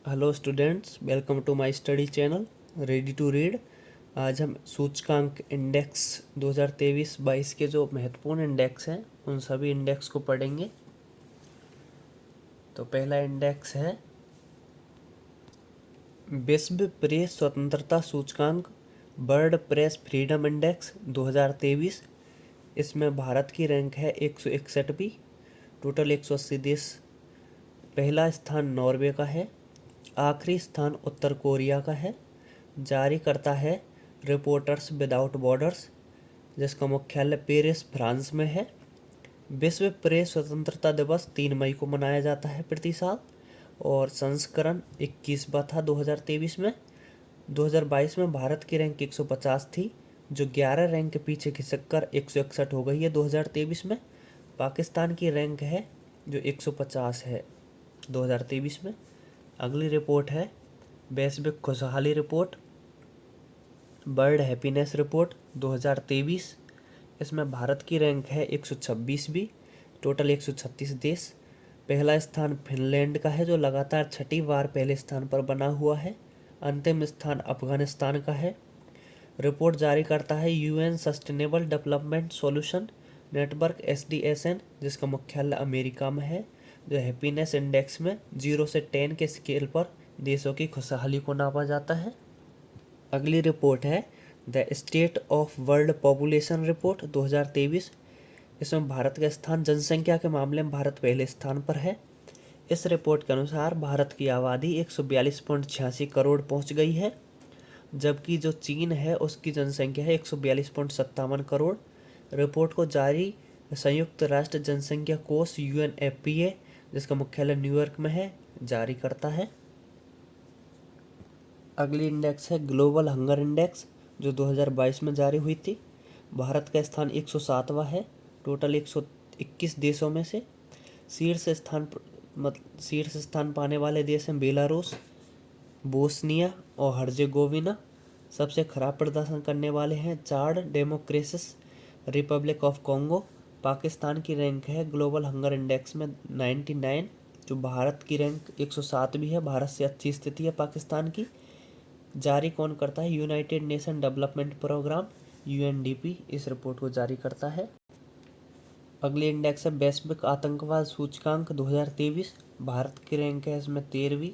Hello students, welcome to my study channel ready to read. आज हम सूचकांक index 2023-22 के जो महत्वपूर्ण इंडेक्स हैं उन सभी इंडेक्स को पढ़ेंगे। तो पहला इंडेक्स है विश्व प्रेस स्वतंत्रता सूचकांक, वर्ल्ड प्रेस फ्रीडम इंडेक्स 2023। इसमें भारत की रैंक है 161वीं। टोटल 180 देश। पहला स्थान नॉर्वे का है, आखिरी स्थान उत्तर कोरिया का है। जारी करता है रिपोर्टर्स विदाउट बॉर्डर्स, जिसका मुख्यालय पेरिस फ्रांस में है। विश्व प्रेस स्वतंत्रता दिवस 3 मई को मनाया जाता है प्रति साल, और संस्करण 21वां था 2023 में। 2022 में भारत की रैंक 150 थी, जो 11 रैंक के पीछे खिसक 161 हो गई है 2023 में। पाकिस्तान की रैंक है जो 150 है 2023 में। अगली रिपोर्ट है वैश्विक खुशहाली रिपोर्ट, वर्ल्ड हैप्पीनेस रिपोर्ट 2023। इसमें भारत की रैंक है 126वीं। टोटल 136 देश। पहला स्थान फिनलैंड का है, जो लगातार छठी बार पहले स्थान पर बना हुआ है। अंतिम स्थान अफगानिस्तान का है। रिपोर्ट जारी करता है UN sustainable development solution network SDSN, जिसका मुख्यालय अमेरिका में है। जो हैप्पीनेस इंडेक्स में 0 से 10 के स्केल पर देशों की खुशहाली को नापा जाता है। अगली रिपोर्ट है the state of world population report 2023। इसमें भारत का स्थान जनसंख्या के मामले में भारत पहले स्थान पर है। इस रिपोर्ट के अनुसार भारत की आबादी 142.86 करोड़ पहुंच गई है, जबकि जो चीन है उसकी जनसंख्या है 142.57 करोड़। रिपोर्ट को जारी संयुक्त राष्ट्र जनसंख्या कोष UNFPA, जिसका मुख्यालय न्यूयॉर्क में है, जारी करता है। अगली इंडेक्स है ग्लोबल हंगर इंडेक्स, जो 2022 में जारी हुई थी। भारत का स्थान 107वां है, टोटल 121 देशों में से। शीर्ष स्थान पाने वाले देश हैं बेलारूस, बोस्निया और हर्जेगोविना। सबसे खराब प्रदर्शन करने वाले हैं चाड, डेमोक्रेसिस, रिपब्लिक ऑफ कॉन्गो। पाकिस्तान की रैंक है ग्लोबल हंगर इंडेक्स में 99, जो भारत की रैंक 107 भी है। भारत से अच्छी स्थिति है पाकिस्तान की। जारी कौन करता है? United Nation Development Programme UNDP इस रिपोर्ट को जारी करता है। अगली इंडेक्स है वैश्विक आतंकवाद सूचकांक 2023। भारत की रैंक है इसमें 13वीं।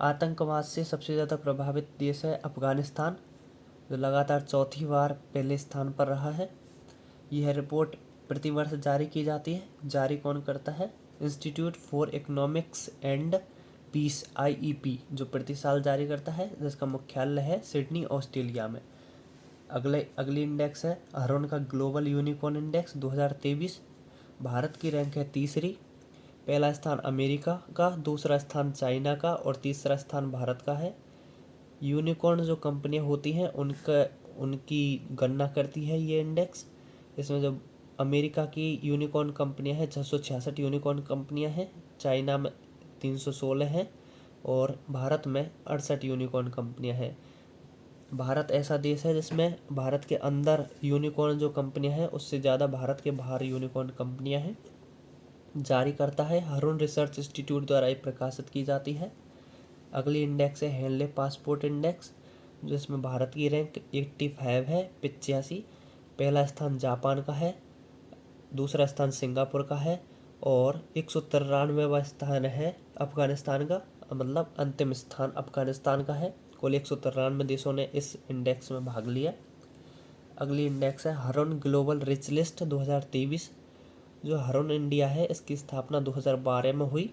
आतंकवाद से सबसे ज़्यादा प्रभावित देश है अफगानिस्तान, जो लगातार चौथी बार पहले स्थान पर रहा है। यह रिपोर्ट प्रतिवर्ष जारी की जाती है। जारी कौन करता है? Institute for Economics and Peace IEP, जो प्रति साल जारी करता है, जिसका मुख्यालय है सिडनी ऑस्ट्रेलिया में। अगली इंडेक्स है हरोन का ग्लोबल यूनिकॉर्न इंडेक्स 2023। भारत की रैंक है 3री। पहला स्थान अमेरिका का, दूसरा स्थान चाइना का और तीसरा स्थान भारत का है। यूनिकॉर्न जो कंपनियां होती हैं उनकी गणना करती है ये इंडेक्स। इसमें जो अमेरिका की यूनिकॉर्न कंपनियां हैं 666 यूनिकॉर्न कंपनियां हैं, चाइना में 316 हैं और भारत में 68 यूनिकॉर्न कंपनियां हैं। भारत ऐसा देश है जिसमें भारत के अंदर यूनिकॉर्न जो कंपनियां हैं उससे ज़्यादा भारत के बाहर यूनिकॉर्न कंपनियां हैं। जारी करता है हरून रिसर्च इंस्टीट्यूट द्वारा ये प्रकाशित की जाती है। अगली इंडेक्स है हेनले पासपोर्ट इंडेक्स, जिसमें भारत की रैंक 85 है, 85। पहला स्थान जापान का है, दूसरा स्थान सिंगापुर का है और 193वां स्थान है अफगानिस्तान का। मतलब अंतिम स्थान अफगानिस्तान का है। कुल 193 देशों ने इस इंडेक्स में भाग लिया। अगली इंडेक्स है हरून ग्लोबल रिच लिस्ट 2023। जो हरून इंडिया है इसकी स्थापना 2012 में हुई।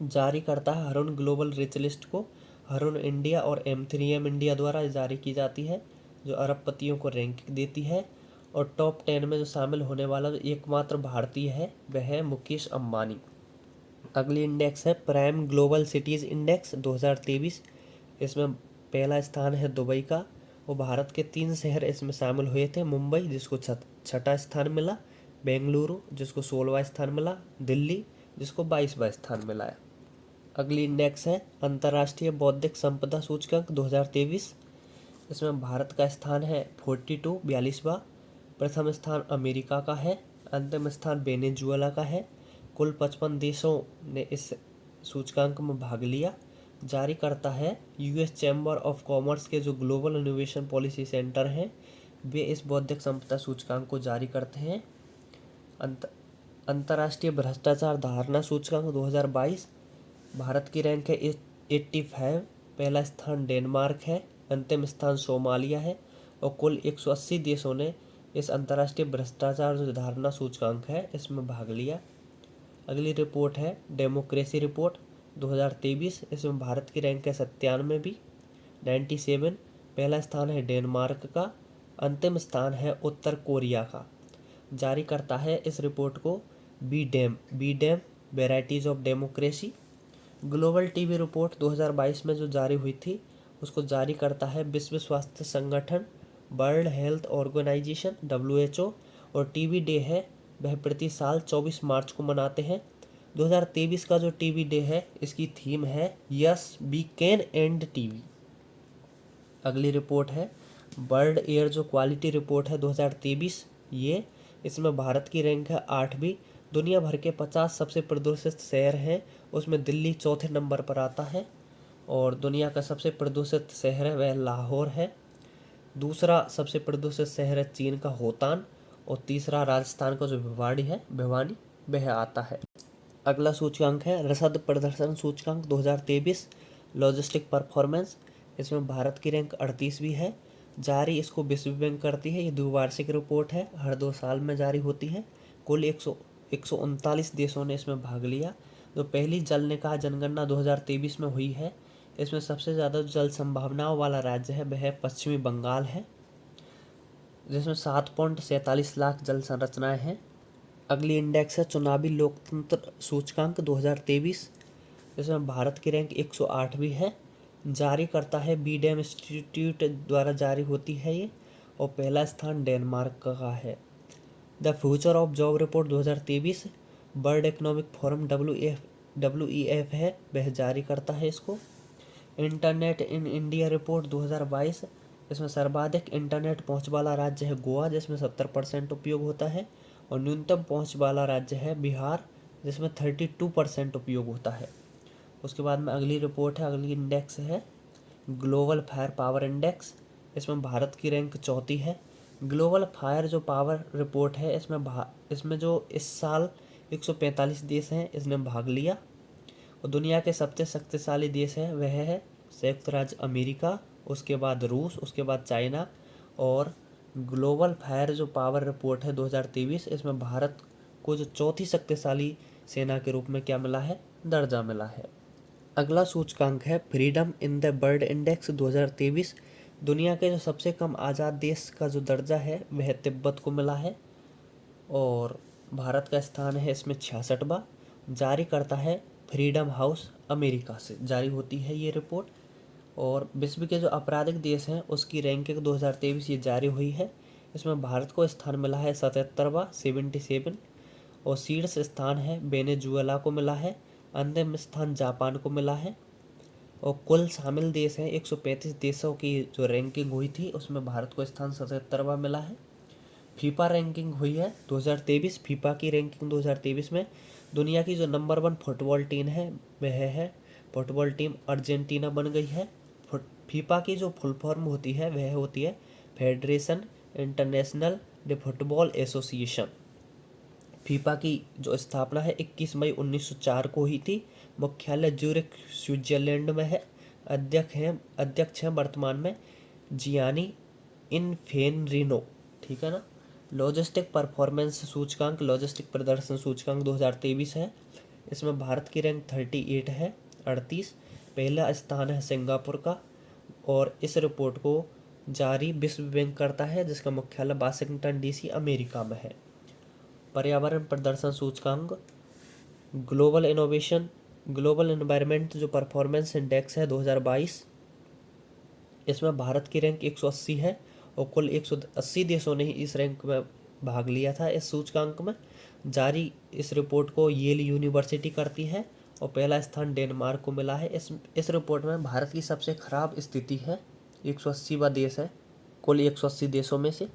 जारी करता है हरून ग्लोबल रिच लिस्ट को हरून इंडिया और M3M इंडिया द्वारा जारी की जाती है, जो अरबपतियों को रैंकिंग देती है। और टॉप 10 में जो शामिल होने वाला जो एकमात्र भारतीय है वह है मुकेश अंबानी। अगली इंडेक्स है प्राइम ग्लोबल सिटीज़ इंडेक्स 2023। इसमें पहला स्थान है दुबई का, वो भारत के 3 शहर इसमें शामिल हुए थे। मुंबई जिसको छठा स्थान मिला, बेंगलुरु जिसको 16वां स्थान मिला, दिल्ली जिसको 22वां स्थान मिला है। अगली इंडेक्स है अंतर्राष्ट्रीय बौद्धिक संपदा सूचकांक 2023। इसमें भारत का स्थान है 42, 42वां। प्रथम स्थान अमेरिका का है, अंतिम स्थान वेनेजुएला का है। कुल 55 देशों ने इस सूचकांक में भाग लिया। जारी करता है यूएस चैम्बर ऑफ कॉमर्स के जो ग्लोबल इनोवेशन पॉलिसी सेंटर हैं, वे इस बौद्धिक संपदा सूचकांक को जारी करते हैं। अंतर्राष्ट्रीय भ्रष्टाचार धारणा सूचकांक 2022, भारत की रैंक है 85, पहला स्थान डेनमार्क है, अंतिम स्थान सोमालिया है और कुल 180 देशों ने इस अंतर्राष्ट्रीय भ्रष्टाचार जो धारणा सूचकांक है इसमें भाग लिया। अगली रिपोर्ट है डेमोक्रेसी रिपोर्ट 2023, इसमें भारत की रैंक है 97 97, पहला स्थान है डेनमार्क का, अंतिम स्थान है उत्तर कोरिया का। जारी करता है इस रिपोर्ट को V Dem varieties of democracy. Global TB report 2022 में जो जारी हुई थी उसको जारी करता है विश्व स्वास्थ्य संगठन, वर्ल्ड हेल्थ ऑर्गेनाइजेशन WHO, और टीबी डे है वह प्रति साल 24 मार्च को मनाते हैं। 2023 का जो टीबी डे है इसकी थीम है yes we can end TB. अगली रिपोर्ट है वर्ल्ड एयर जो क्वालिटी रिपोर्ट है 2023, ये इसमें भारत की रैंक है 8वीं। दुनिया भर के 50 सबसे प्रदूषित शहर हैं, उसमें दिल्ली चौथे नंबर पर आता है और दुनिया का सबसे प्रदूषित शहर है वह लाहौर है। दूसरा सबसे प्रदूषित शहर है चीन का होतान और तीसरा राजस्थान का जो भिवानी वह आता है। अगला सूचकांक है रसद प्रदर्शन सूचकांक 2023, लॉजिस्टिक परफॉर्मेंस। इसमें भारत की रैंक 38वीं है। जारी इसको विश्व बैंक करती है। ये द्विवार्षिक रिपोर्ट है, हर 2 साल में जारी होती है। कुल 139 देशों ने इसमें भाग लिया। जो पहली जल निकाय जनगणना 2023 में हुई है, इसमें सबसे ज़्यादा जल संभावनाओं वाला राज्य है वह पश्चिमी बंगाल है, जिसमें 7.47 लाख जल संरचनाएं हैं। अगली इंडेक्स है चुनावी लोकतंत्र सूचकांक 2023, इसमें भारत की रैंक 108वीं है। जारी करता है बी डैम इंस्टीट्यूट द्वारा जारी होती है ये, और पहला स्थान डेनमार्क का है। The future of job report 2023, world economic forum WEF है वह जारी करता है इसको। इंटरनेट इन इंडिया रिपोर्ट 2022, इसमें सर्वाधिक इंटरनेट पहुंच वाला राज्य है गोवा जिसमें 70% उपयोग होता है, और न्यूनतम पहुंच वाला राज्य है बिहार जिसमें 32% उपयोग होता है। उसके बाद में अगली रिपोर्ट है, अगली इंडेक्स है ग्लोबल फायर पावर इंडेक्स, इसमें भारत की रैंक 4थी है। ग्लोबल फायर जो पावर रिपोर्ट है इसमें जो इस साल 145 देश हैं इसने भाग लिया, और दुनिया के सबसे शक्तिशाली देश है वह है संयुक्त राज्य अमेरिका, उसके बाद रूस, उसके बाद चाइना। और ग्लोबल फायर जो पावर रिपोर्ट है 2023, इसमें भारत को जो चौथी शक्तिशाली सेना के रूप में क्या मिला है, दर्जा मिला है। अगला सूचकांक है freedom in the world index 2023, दुनिया के जो सबसे कम आज़ाद देश का जो दर्जा है वह तिब्बत को मिला है, और भारत का स्थान है इसमें 66वां। जारी करता है फ्रीडम हाउस, अमेरिका से जारी होती है ये रिपोर्ट। और विश्व के जो आपराधिक देश हैं उसकी रैंकिंग 2023 ये जारी हुई है, इसमें भारत को स्थान मिला है 77वां 77, और शीर्ष स्थान है वेनेजुएला को मिला है, अंतिम स्थान जापान को मिला है। और कुल शामिल देश हैं 135 देशों की जो रैंकिंग हुई थी उसमें भारत को स्थान 77वां मिला है। फीफा रैंकिंग हुई है 2023, फीफा की रैंकिंग 2023 में दुनिया की जो नंबर 1 फुटबॉल टीम है वह है फुटबॉल टीम अर्जेंटीना बन गई है। फीफा की जो फुल फॉर्म होती है वह होती है federation international day football association. FIFA की जो स्थापना है 21 मई 1904 को हुई थी। मुख्यालय ज्यूरिख स्विट्जरलैंड में है। अध्यक्ष हैं वर्तमान में जियानी इन्फेनरिनो, ठीक है ना। लॉजिस्टिक परफॉर्मेंस सूचकांक, लॉजिस्टिक प्रदर्शन सूचकांक 2023 है, इसमें भारत की रैंक 38 है 38, पहला स्थान है सिंगापुर का, और इस रिपोर्ट को जारी विश्व बैंक करता है जिसका मुख्यालय वाशिंगटन DC अमेरिका में है। पर्यावरण प्रदर्शन सूचकांक, ग्लोबल एनवायरनमेंट जो परफॉर्मेंस इंडेक्स है 2022, इसमें भारत की रैंक 180 है, और कुल 180 देशों ने ही इस रैंक में भाग लिया था। इस सूचकांक में जारी इस रिपोर्ट को येल यूनिवर्सिटी करती है, और पहला स्थान डेनमार्क को मिला है। इस रिपोर्ट में भारत की सबसे खराब स्थिति है, 180वां देश है कुल 180 देशों में से।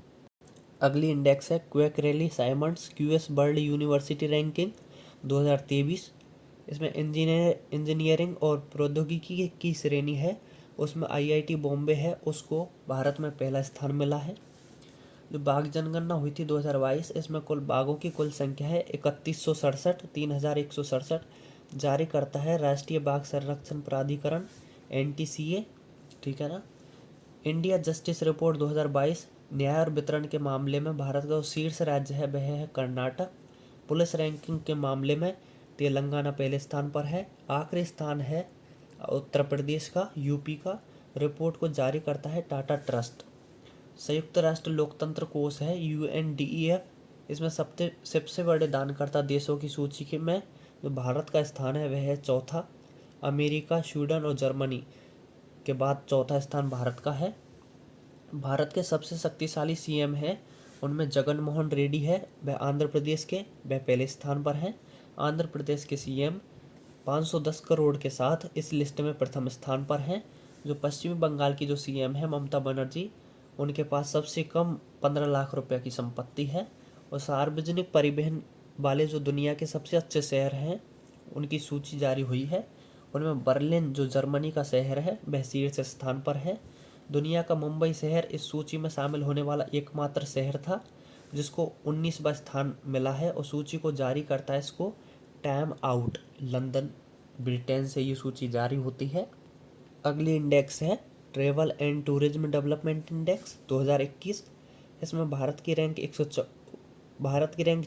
अगली इंडेक्स है Quacquarelli Symonds QS world university ranking 2023, इसमें इंजीनियरिंग और प्रौद्योगिकी की श्रेणी है, उसमें आईआईटी बॉम्बे है, उसको भारत में पहला स्थान मिला है। जो बाघ जनगणना हुई थी 2022, इसमें कुल बाघों की कुल संख्या है 3167, जारी करता है राष्ट्रीय बाघ संरक्षण प्राधिकरण NTCA, ठीक है ना। इंडिया जस्टिस रिपोर्ट 2022, न्याय और वितरण के मामले में भारत का जो शीर्ष राज्य है वह है कर्नाटक। पुलिस रैंकिंग के मामले में तेलंगाना पहले स्थान पर है, आखिरी स्थान है उत्तर प्रदेश का, यूपी का। रिपोर्ट को जारी करता है टाटा ट्रस्ट। संयुक्त राष्ट्र लोकतंत्र कोष है UNDEF, इसमें सबसे बड़े दानकर्ता देशों की सूची में जो भारत का स्थान है वह है चौथा। अमेरिका, स्वीडन और जर्मनी के बाद चौथा स्थान भारत का है। भारत के सबसे शक्तिशाली CM है, उनमें जगन मोहन रेड्डी है, वह आंध्र प्रदेश के, वह पहले स्थान पर है। आंध्र प्रदेश के CM 510 करोड़ के साथ इस लिस्ट में प्रथम स्थान पर हैं। जो पश्चिमी बंगाल की जो CM है ममता बनर्जी, उनके पास सबसे कम 15 लाख रुपए की संपत्ति है। और सार्वजनिक परिवहन वाले जो दुनिया के सबसे अच्छे शहर हैं उनकी सूची जारी हुई है, उनमें बर्लिन जो जर्मनी का शहर है वह शीर्ष स्थान पर है। दुनिया का मुंबई शहर इस सूची में शामिल होने वाला एकमात्र शहर था जिसको 19वां स्थान मिला है, और सूची को जारी करता है इसको टाइम आउट लंदन, ब्रिटेन से ये सूची जारी होती है। अगली इंडेक्स है travel and tourism development index 2021, इसमें भारत की रैंक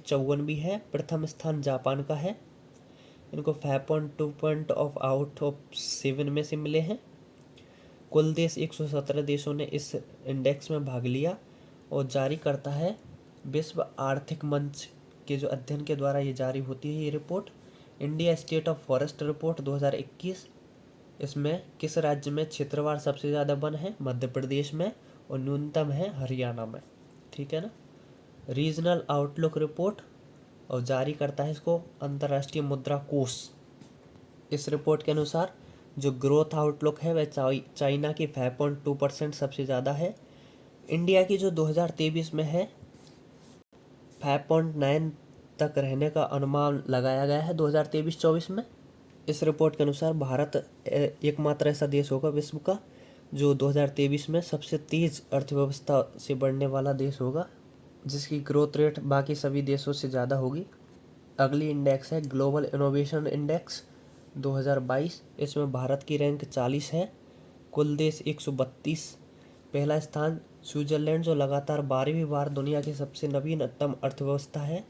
54वीं है, प्रथम स्थान जापान का है, इनको 5.2 पॉइंट ऑफ आउट ऑफ 7 में से मिले हैं। कुल देश 117 देशों ने इस इंडेक्स में भाग लिया और जारी करता है विश्व आर्थिक मंच के जो अध्ययन के द्वारा ये जारी होती है ये report. India state of forest report 2021, इसमें किस राज्य में क्षेत्रवार सबसे ज़्यादा वन है? मध्य प्रदेश में, और न्यूनतम है हरियाणा में, ठीक है ना। रीजनल आउटलुक रिपोर्ट, और जारी करता है इसको अंतर्राष्ट्रीय मुद्रा कोष। इस रिपोर्ट के अनुसार जो ग्रोथ आउटलुक है वह चाइना की 5.2% सबसे ज़्यादा है। इंडिया की जो 2023 में है 5.9 तक रहने का अनुमान लगाया गया है 2023-24 में। इस रिपोर्ट के अनुसार भारत एकमात्र ऐसा देश होगा विश्व का जो 2023 में सबसे तेज अर्थव्यवस्था से बढ़ने वाला देश होगा, जिसकी ग्रोथ रेट बाकी सभी देशों से ज़्यादा होगी। अगली इंडेक्स है ग्लोबल इनोवेशन इंडेक्स 2022, इसमें भारत की रैंक 40 है, कुल देश 132, पहला स्थान स्विट्जरलैंड जो लगातार 12वीं बार दुनिया की सबसे नवीनतम अर्थव्यवस्था है।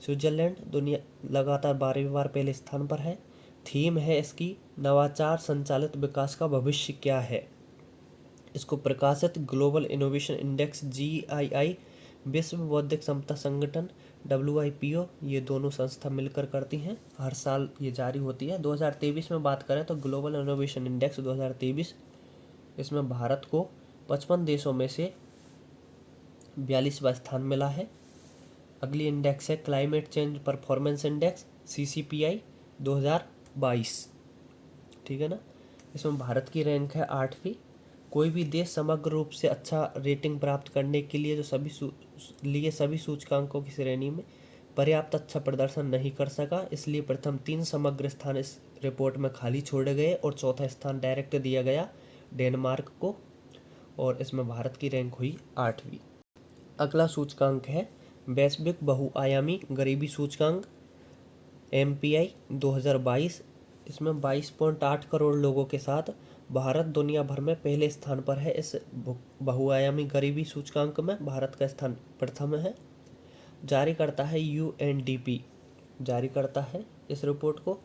स्विट्जरलैंड दुनिया लगातार 12वीं बार पहले स्थान पर है। थीम है इसकी नवाचार संचालित विकास का भविष्य क्या है। इसको प्रकाशित ग्लोबल इनोवेशन इंडेक्स GII, विश्व बौद्धिक संपदा संगठन WIPO, ये दोनों संस्था मिलकर करती हैं, हर साल ये जारी होती है। 2023 में बात करें तो ग्लोबल इनोवेशन इंडेक्स 2023, इसमें भारत को 55 देशों में से 42वां स्थान मिला है। अगली इंडेक्स है climate change performance index CCPI 2022, ठीक है ना। इसमें भारत की रैंक है 8वीं। कोई भी देश समग्र रूप से अच्छा रेटिंग प्राप्त करने के लिए जो सभी सूचकांकों की श्रेणी में पर्याप्त अच्छा प्रदर्शन नहीं कर सका, इसलिए प्रथम 3 समग्र स्थान इस रिपोर्ट में खाली छोड़े गए और चौथा स्थान डायरेक्ट दिया गया डेनमार्क को, और इसमें भारत की रैंक हुई 8वीं। अगला सूचकांक है वैश्विक बहुआयामी गरीबी सूचकांक MPI 2022, इसमें 22.8 करोड़ लोगों के साथ भारत दुनिया भर में पहले स्थान पर है। इस बहुआयामी गरीबी सूचकांक में भारत का स्थान प्रथम है। जारी करता है UNDP, जारी करता है इस रिपोर्ट को।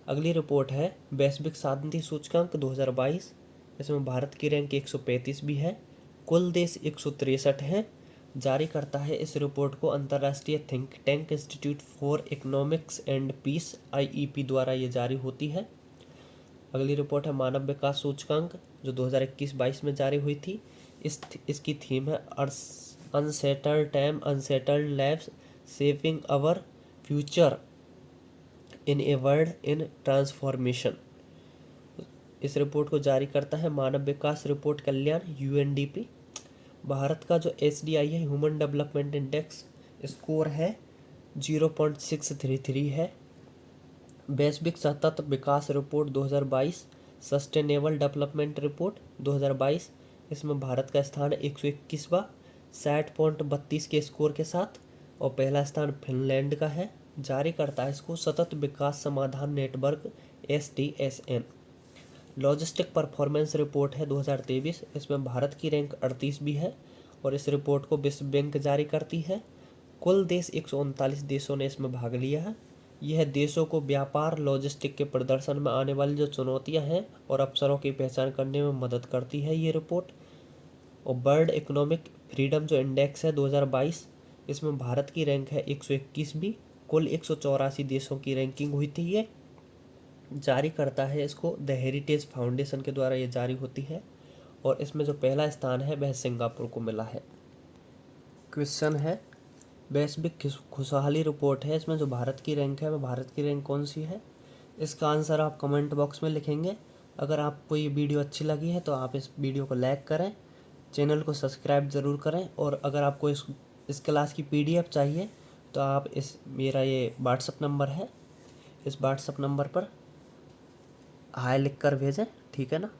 अगली रिपोर्ट है वैश्विक शांति सूचकांक 2022, इसमें भारत की रैंक 135 भी है, कुल देश 163 है। जारी करता है इस रिपोर्ट को अंतर्राष्ट्रीय think tank Institute for Economics and Peace IEP द्वारा ये जारी होती है। अगली रिपोर्ट है मानव विकास सूचकांक जो 2021-22 में जारी हुई थी। इसकी थीम है unsettled time unsettled lives saving our future in a world in transformation. इस रिपोर्ट को जारी करता है मानव विकास रिपोर्ट कल्याण UNDP। भारत का जो HDI है ह्यूमन डेवलपमेंट इंडेक्स स्कोर है 0.633 है, वैश्विक सतत विकास रिपोर्ट 2022, सस्टेनेबल डेवलपमेंट रिपोर्ट 2022, इसमें भारत का स्थान 121वां 60.32 के स्कोर के साथ, और पहला स्थान फिनलैंड का है। जारी करता है इसको सतत विकास समाधान network SDSN। Logistic performance report है 2023, इसमें भारत की रैंक 38 है और इस रिपोर्ट को विश्व बैंक जारी करती है। कुल देश 139 देशों ने इसमें भाग लिया है। यह देशों को व्यापार लॉजिस्टिक के प्रदर्शन में आने वाली जो चुनौतियां हैं और अवसरों की पहचान करने में मदद करती है ये रिपोर्ट। और वर्ल्ड इकोनॉमिक फ्रीडम जो इंडेक्स है 2022, इसमें भारत की रैंक है 121वीं। कुल 184 देशों की रैंकिंग हुई थी। ये जारी करता है इसको द हेरिटेज फाउंडेशन के द्वारा ये जारी होती है और इसमें जो पहला स्थान है वह सिंगापुर को मिला है। क्वेश्चन है वैश्विक खुशहाली रिपोर्ट है, इसमें जो भारत की रैंक है वह भारत की रैंक कौन सी है? इसका आंसर आप कमेंट बॉक्स में लिखेंगे। अगर आपको ये वीडियो अच्छी लगी है तो आप इस वीडियो को लाइक करें, चैनल को सब्सक्राइब ज़रूर करें, और अगर आपको इस क्लास की PDF चाहिए तो आप मेरा ये व्हाट्सअप नंबर है, इस व्हाट्सअप नंबर पर हाय लिख कर भेजें, ठीक है ना।